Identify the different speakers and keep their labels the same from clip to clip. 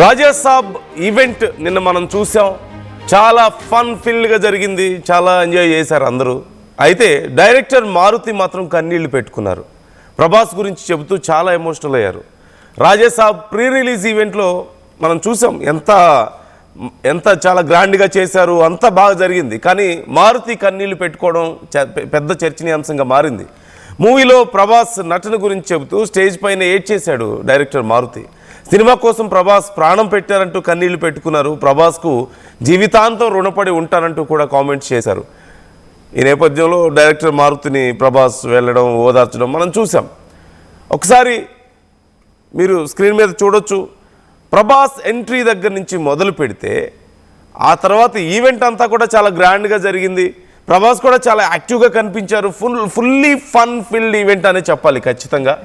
Speaker 1: Raja Saab event నిన్న మనం చూసాం. చాలా ఫన్ ఫిల్డ్గా జరిగింది, చాలా ఎంజాయ్ చేశారు అందరూ. అయితే డైరెక్టర్ మారుతి మాత్రం కన్నీళ్లు పెట్టుకున్నారు. ప్రభాస్ గురించి చెబుతూ చాలా ఎమోషనల్ అయ్యారు. రాజాసాబ్ ప్రీ రిలీజ్ ఈవెంట్లో మనం చూసాం ఎంత చాలా గ్రాండ్గా చేశారు, అంత బాగా జరిగింది. కానీ మారుతి కన్నీళ్లు పెట్టుకోవడం పెద్ద చర్చనీయాంశంగా మారింది. మూవీలో ప్రభాస్ నటన గురించి చెబుతూ స్టేజ్ పైన ఏడ్చేశాడు డైరెక్టర్ మారుతి. సినిమా కోసం ప్రభాస్ ప్రాణం పెట్టారంటూ కన్నీళ్లు పెట్టుకున్నారు. ప్రభాస్కు జీవితాంతం రుణపడి ఉంటానంటూ కూడా కామెంట్స్ చేశారు. ఈ నేపథ్యంలో డైరెక్టర్ మారుతిని ప్రభాస్ వెళ్ళడం, ఓదార్చడం మనం చూసాం. ఒకసారి మీరు స్క్రీన్ మీద చూడొచ్చు. ప్రభాస్ ఎంట్రీ దగ్గర నుంచి మొదలు పెడితే ఆ తర్వాత ఈవెంట్ అంతా కూడా చాలా గ్రాండ్గా జరిగింది. ప్రభాస్ కూడా చాలా యాక్టివ్గా కనిపించారు. ఫుల్లీ ఫన్ ఫిల్డ్ ఈవెంట్ అనే చెప్పాలి ఖచ్చితంగా.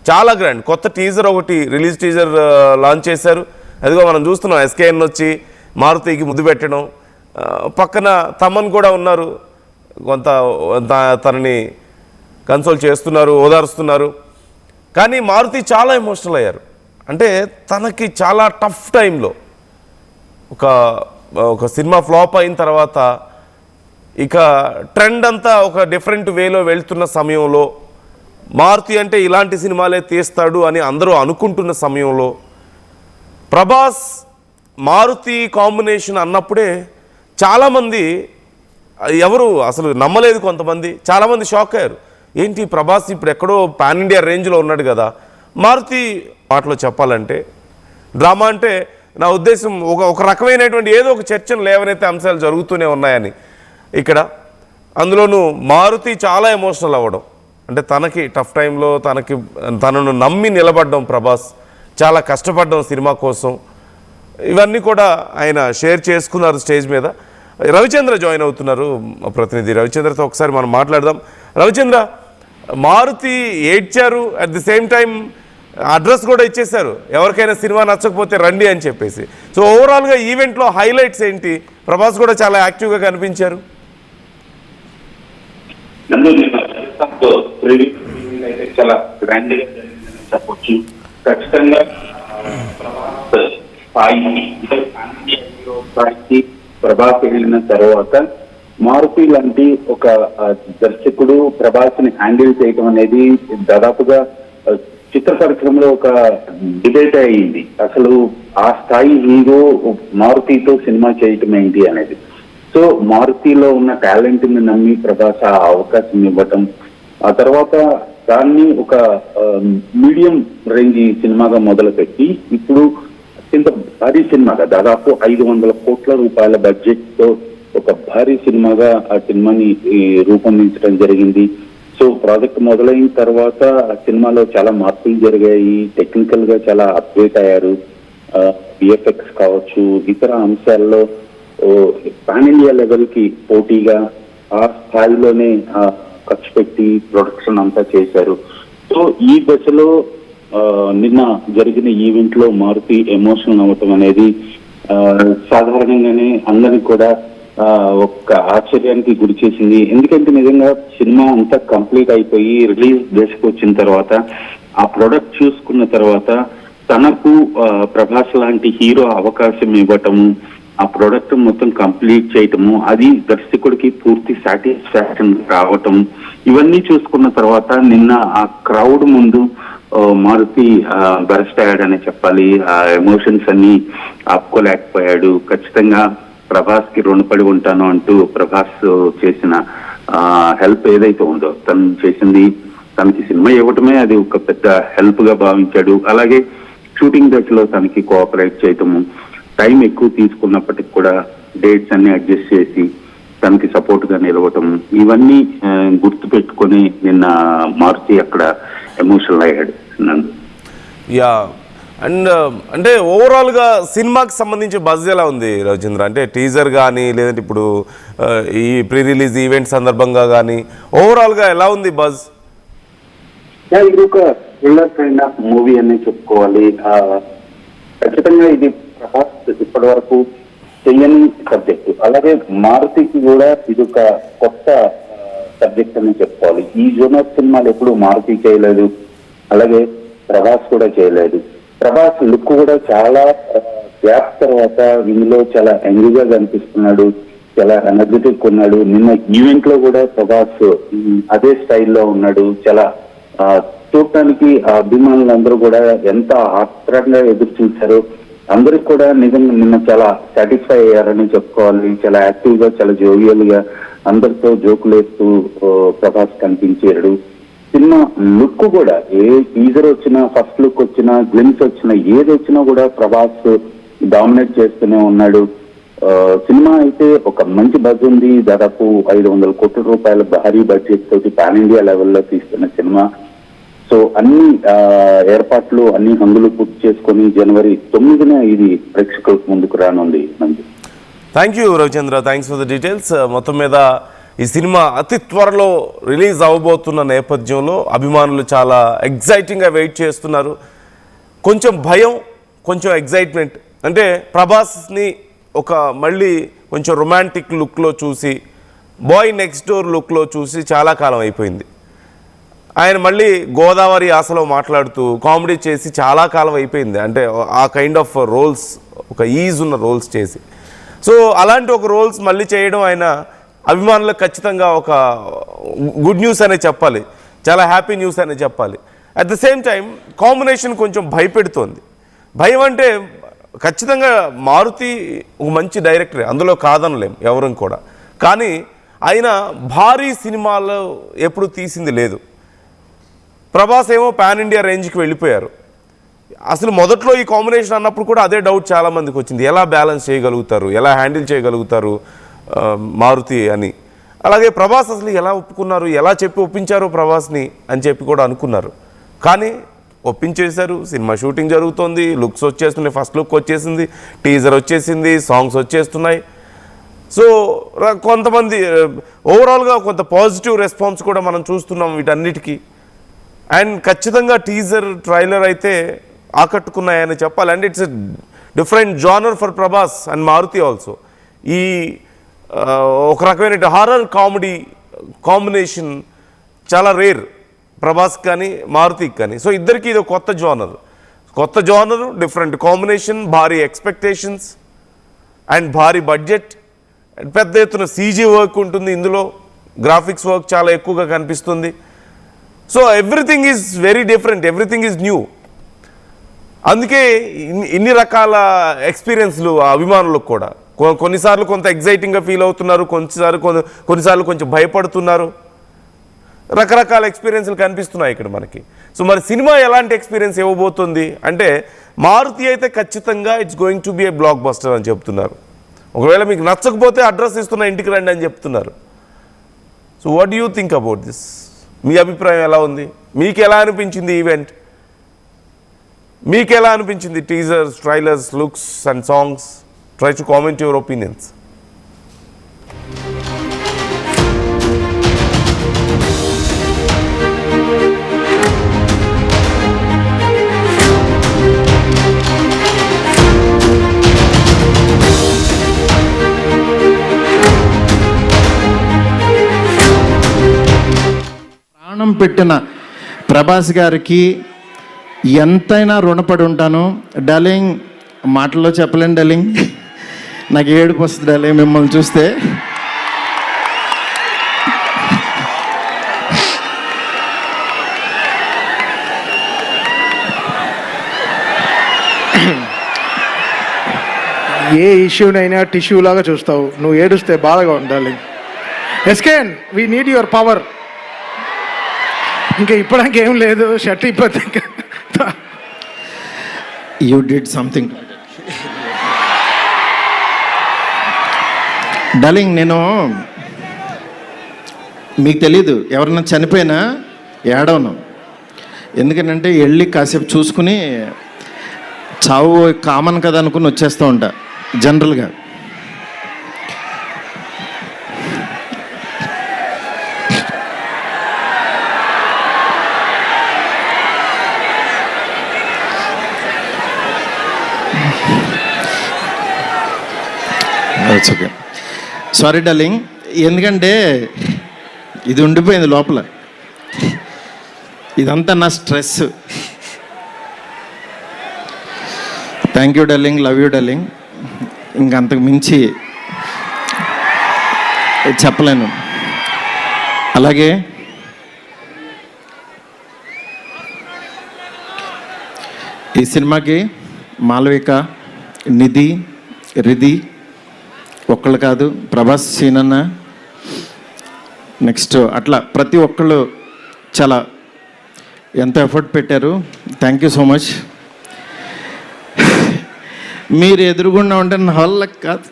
Speaker 1: చాలా గ్రాండ్. కొత్త టీజర్ ఒకటి రిలీజ్ టీజర్ లాంచ్ చేశారు. అదిగో మనం చూస్తున్నాం. ఎస్కేఎన్ వచ్చి మారుతికి ముద్దు పెట్టడం, పక్కన తమన్ కూడా ఉన్నారు, కొంత తనని కన్సోల్ చేస్తున్నారు, ఓదారుస్తున్నారు. కానీ మారుతి చాలా ఎమోషనల్ అయ్యారు. అంటే తనకి చాలా టఫ్ టైంలో ఒక సినిమా ఫ్లాప్ అయిన తర్వాత ఇక ట్రెండ్ అంతా ఒక డిఫరెంట్ వేలో వెళ్తున్న సమయంలో మారుతి అంటే ఇలాంటి సినిమాలే తీస్తాడు అని అందరూ అనుకుంటున్న సమయంలో ప్రభాస్ మారుతి కాంబినేషన్ అన్నప్పుడే చాలామంది ఎవరు అసలు నమ్మలేదు. కొంతమంది చాలామంది షాక్ అయ్యారు. ఏంటి ప్రభాస్ ఇప్పుడు ఎక్కడో పాన్ ఇండియా రేంజ్లో ఉన్నాడు కదా. మారుతి మాటలో చెప్పాలంటే డ్రామా అంటే నా ఉద్దేశం ఒక రకమైనటువంటి ఏదో ఒక చర్చను లేవనైతే అంశాలు జరుగుతూనే ఉన్నాయని ఇక్కడ. అందులోనూ మారుతి చాలా ఎమోషనల్ అవ్వడం, అంటే తనకి టఫ్ టైంలో తనను నమ్మి నిలబడ్డం, ప్రభాస్ చాలా కష్టపడ్డం సినిమా కోసం, ఇవన్నీ కూడా ఆయన షేర్ చేసుకున్నారు స్టేజ్ మీద. రవిచంద్ర జాయిన్ అవుతున్నారు, ప్రతినిధి రవిచంద్రతో ఒకసారి మనం మాట్లాడదాం. రవిచంద్ర, మారుతి ఏడ్చారు, at the same time address కూడా ఇచ్చేశారు, ఎవరికైనా సినిమా నచ్చకపోతే రండి అని చెప్పేసి. సో ఓవరాల్గా ఈవెంట్లో హైలైట్స్ ఏంటి? ప్రభాస్ కూడా చాలా యాక్టివ్గా కనిపించారు.
Speaker 2: చాలా గ్రాండ్ గా చెప్పొచ్చు. ఖచ్చితంగా స్థాయికి ప్రభాస్ వెళ్ళిన తర్వాత మారుతి లాంటి ఒక దర్శకుడు ప్రభాస్ ని హ్యాండిల్ చేయడం అనేది దాదాపుగా చిత్ర పరిశ్రమలో ఒక డిబేట్ అయింది. అసలు ఆ స్థాయి హీరో మారుతితో సినిమా చేయటం ఏంటి అనేది. సో మారుతిలో ఉన్న టాలెంట్ ని నమ్మి ప్రభాస్ ఆ అవకాశం ఇవ్వటం, ఆ తర్వాత దాన్ని ఒక మీడియం రేంజ్ సినిమాగా మొదలుపెట్టి ఇప్పుడు అత్యంత భారీ సినిమాగా దాదాపు 500 కోట్ల రూపాయల బడ్జెట్ తో ఒక భారీ సినిమాగా ఆ సినిమాని రూపొందించడం జరిగింది. సో ప్రాజెక్ట్ మొదలైన తర్వాత ఆ సినిమాలో చాలా మార్పులు జరిగాయి. టెక్నికల్ గా చాలా అప్డేట్ అయ్యారు. విఎఫ్ఎక్స్ కావచ్చు, ఇతర అంశాల్లో పాన్ ఇండియా లెవెల్ కి పోటీగా ఆ స్థాయిలోనే ఖర్చు పెట్టి ప్రొడక్షన్ అంతా చేశారు. సో ఈ దశలో నిన్న జరిగిన ఈవెంట్ లో మారుతి ఎమోషనల్ అవ్వటం అనేది సాధారణంగానే అందరికి కూడా ఒక ఆశ్చర్యానికి గురి చేసింది. ఎందుకంటే నిజంగా సినిమా అంతా కంప్లీట్ అయిపోయి రిలీజ్ దశకు వచ్చిన తర్వాత ఆ ప్రొడక్ట్ చూసుకున్న తర్వాత తనకు ప్రభాస్ లాంటి హీరో అవకాశం ఇవ్వటము, ఆ ప్రొడక్ట్ మొత్తం కంప్లీట్ చేయటము, అది దర్శకుడికి పూర్తి సాటిస్ఫాక్షన్ రావటం, ఇవన్నీ చూసుకున్న తర్వాత నిన్న ఆ క్రౌడ్ ముందు మారుతి బరస్ట్ అయ్యాడని చెప్పాలి. ఆ ఎమోషన్స్ అన్ని ఆపుకోలేకపోయాడు. ఖచ్చితంగా ప్రభాస్ కి రుణపడి ఉంటాను అంటూ ప్రభాస్ చేసిన హెల్ప్ ఏదైతే ఉందో, తను చేసింది, తనకి సినిమా ఇవ్వటమే అది ఒక పెద్ద హెల్ప్ గా భావించాడు. అలాగే షూటింగ్ దశలో తనకి కోఆపరేట్ చేయటము, టైం ఎక్కువ తీసుకున్నప్పటికి కూడా డేట్స్ అన్ని అడ్జస్ట్ చేసి తనకి సపోర్ట్ గా నిలవటం, ఇవన్నీ గుర్తు పెట్టుకొని నిన్న మారుతి అక్కడ ఎమోషనల్ అయ్యాడు.
Speaker 1: యా, అండ్ అంటే ఓవరాల్గా సినిమాకి సంబంధించి బజ్ ఎలా ఉంది రవిచంద్ర? అంటే టీజర్ కానీ లేదంటే ఇప్పుడు ఈ ప్రీ రిలీజ్ ఈవెంట్ సందర్భంగా కానీ ఓవరాల్గా ఎలా ఉంది బజ్?
Speaker 2: ఇది ఒక థ్రిల్లర్ కైండ్ ఆఫ్ మూవీ అనే చెప్పుకోవాలి. ఖచ్చితంగా ఇది ప్రభాస్ ఇప్పటి వరకు చెయ్యని సబ్జెక్టు, అలాగే మారుతికి కూడా ఇది ఒక కొత్త సబ్జెక్ట్ అని చెప్పుకోవాలి. ఈ జోనర్ సినిమాలు ఎప్పుడు మారుతి చేయలేదు, అలాగే ప్రభాస్ కూడా చేయలేదు. ప్రభాస్ లుక్ కూడా చాలా గ్యాప్ తర్వాత ఇందులో చాలా యంగ్ గా కనిపిస్తున్నాడు, చాలా ఎనర్జెటిక్ ఉన్నాడు. నిన్న ఈవెంట్ లో కూడా ప్రభాస్ అదే స్టైల్లో ఉన్నాడు. చాలా చూడటానికి ఆ అభిమానులందరూ కూడా ఎంత ఆత్రంగా ఎదురు చూశారు. అందరికి కూడా నిజంగా నిన్న చాలా సాటిస్ఫై అయ్యారని చెప్పుకోవాలి. చాలా యాక్టివ్ గా, చాలా జోవియల్ గా అందరితో జోకులేస్తూ ప్రభాస్ కనిపించాడు. సినిమా లుక్ కూడా ఏ టీజర్ వచ్చినా, ఫస్ట్ లుక్ వచ్చినా, గ్లిమ్స్ వచ్చినా, ఏది వచ్చినా కూడా ప్రభాస్ డామినేట్ చేస్తూనే ఉన్నాడు. సినిమా అయితే ఒక మంచి బజ్ ఉంది. దాదాపు 500 కోట్ల రూపాయల భారీ బడ్జెట్ తోటి పాన్ ఇండియా లెవెల్లో తీస్తున్న సినిమా. సో అన్ని ఏర్పాట్లు, అన్ని హంగులు పూర్తి చేసుకొని జనవరి 9న ఇది ప్రేక్షకులకు ముందుకు రానుంది. మంచి
Speaker 1: thank you Ravichandra, thanks for the details. మొత్తం మీద ఈ సినిమా అతి త్వరలో రిలీజ్ అవ్వబోతున్న నేపథ్యంలో అభిమానులు చాలా ఎగ్జైటింగ్గా వెయిట్ చేస్తున్నారు. కొంచెం భయం, కొంచెం ఎగ్జైట్మెంట్. అంటే ప్రభాస్ని ఒక మళ్ళీ కొంచెం రొమాంటిక్ లుక్లో చూసి, బాయ్ నెక్స్ట్ డోర్ లుక్లో చూసి చాలా కాలం అయిపోయింది. ఆయన మళ్ళీ గోదావరి ఆశలో మాట్లాడుతూ కామెడీ చేసి చాలా కాలం అయిపోయింది. అంటే ఆ కైండ్ ఆఫ్ రోల్స్, ఒక ఈజ్ ఉన్న రోల్స్ చేసి. సో అలాంటి ఒక రోల్స్ మళ్ళీ చేయడం ఆయన అభిమానులకు ఖచ్చితంగా ఒక గుడ్ న్యూస్ అనే చెప్పాలి, చాలా హ్యాపీ న్యూస్ అనే చెప్పాలి. At the same time combination కొంచెం భయపెడుతోంది. భయం అంటే ఖచ్చితంగా మారుతి ఒక మంచి డైరెక్టరే, అందులో కాదనలేం ఎవరం కూడా. కానీ ఆయన భారీ సినిమాలు ఎప్పుడు తీసింది లేదు. ప్రభాస్ ఏమో పాన్ ఇండియా రేంజ్కి వెళ్ళిపోయారు. అసలు మొదట్లో ఈ కాంబినేషన్ అన్నప్పుడు కూడా అదే డౌట్ చాలామందికి వచ్చింది, ఎలా బ్యాలెన్స్ చేయగలుగుతారు, ఎలా హ్యాండిల్ చేయగలుగుతారు మారుతి అని. అలాగే ప్రభాస్ అసలు ఎలా ఒప్పుకున్నారు, ఎలా చెప్పి ఒప్పించారు ప్రభాస్ని అని చెప్పి కూడా అనుకున్నారు. కానీ ఒప్పించేశారు. సినిమా షూటింగ్ జరుగుతోంది, లుక్స్ వచ్చేస్తున్నాయి, ఫస్ట్ లుక్ వచ్చేసింది, టీజర్ వచ్చేసింది, సాంగ్స్ వచ్చేస్తున్నాయి. సో కొంతమంది ఓవరాల్గా కొంత పాజిటివ్ రెస్పాన్స్ కూడా మనం చూస్తున్నాం వీటన్నిటికీ. అండ్ ఖచ్చితంగా టీజర్, ట్రైలర్ అయితే ఆకట్టుకున్నాయని చెప్పాలి. And it's a different genre for Prabhas and Maruthi also. ఈ ఒక రకమైన హారర్ కామెడీ కాంబినేషన్ చాలా రేర్ ప్రభాస్ కానీ మారుతికి కానీ. సో ఇద్దరికి ఇది కొత్త జానర్, డిఫరెంట్ కాంబినేషన్, భారీ ఎక్స్పెక్టేషన్స్ అండ్ భారీ బడ్జెట్, పెద్ద ఎత్తున సీజీ వర్క్ ఉంటుంది ఇందులో, గ్రాఫిక్స్ వర్క్ చాలా ఎక్కువగా కనిపిస్తుంది. So everything is very different, everything is new. అందుకే ఇన్ని రకాల ఎక్స్పీరియన్స్లు ఆ అభిమానులకు కూడా. కొన్నిసార్లు కొంత ఎగ్జైటింగ్గా ఫీల్ అవుతున్నారు, కొన్నిసార్లు కొంచెం భయపడుతున్నారు. రకరకాల ఎక్స్పీరియన్స్లు కనిపిస్తున్నాయి ఇక్కడ మనకి. సో మరి సినిమా ఎలాంటి ఎక్స్పీరియన్స్ ఇవ్వబోతుంది అంటే, మారుతి అయితే ఖచ్చితంగా it's going to be A block buster అని చెప్తున్నారు. ఒకవేళ మీకు నచ్చకపోతే అడ్రస్ ఇస్తున్న ఇంటికి రండి అని చెప్తున్నారు. So what do you think about this? మీ అభిప్రాయం ఎలా ఉంది? మీకు ఎలా అనిపించింది ఈవెంట్? మీకు ఎలా అనిపించింది teasers, trailers, looks and songs? Try to comment your opinions.
Speaker 3: ప్రాణం పెట్టిన ప్రభాస్ గారికి ఎంతైనా రుణపడి ఉంటాను. డార్లింగ్, మాటల్లో చెప్పలేను డార్లింగ్, నాకు ఏడుపు వస్తుంది డార్లింగ్ మిమ్మల్ని చూస్తే.
Speaker 4: ఏ ఇష్యూనైనా టిష్యూ లాగా చూస్తావు, నువ్వు ఏడుస్తే బాధగా ఉండాలి. ఎస్కేన్, వీ నీడ్ యువర్ పవర్. ఇంకా ఇప్పడానికి ఏం లేదు, షర్ట్ ఇప్పటి
Speaker 3: యూ డిడ్ సంథింగ్ డార్లింగ్. నేను మీకు తెలీదు, ఎవరన్నా చనిపోయినా ఏడవను. ఎందుకంటే వెళ్ళి కాసేపు చూసుకుని చావు కామన్ కదా అనుకుని వచ్చేస్తూ ఉంటా జనరల్గా. Okay, sorry darling. ఎందుకంటే ఇది ఉండిపోయింది లోపల, ఇదంతా నా stress. Thank you darling, love you darling. ఇంకంతకు మించి చెప్పలేను. అలాగే ఈ సినిమాకి మాలవిక, నిధి, రిధి ఒక్కళ్ళు కాదు, ప్రభాస్, సీనన్న, నెక్స్ట్ అట్లా ప్రతి ఒక్కళ్ళు చాలా ఎంత ఎఫర్ట్ పెట్టారు. Thank you so much. మీరు ఎదురుగుండా ఉంటే నా వల్ల కాదు.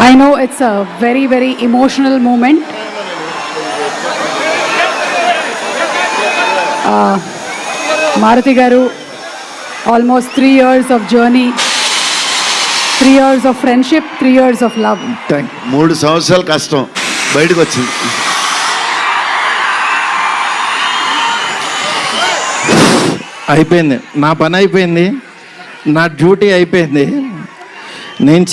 Speaker 5: I know it's a very, very emotional moment. Maruti garu, almost 3 years of journey, 3 years of friendship, 3 years of love.
Speaker 6: 3 సంవత్సరాలు కష్టం బయటకు వచ్చింది.
Speaker 3: అయిపోయింది, నా పని అయిపోయింది, నా డ్యూటీ అయిపోయింది. నేను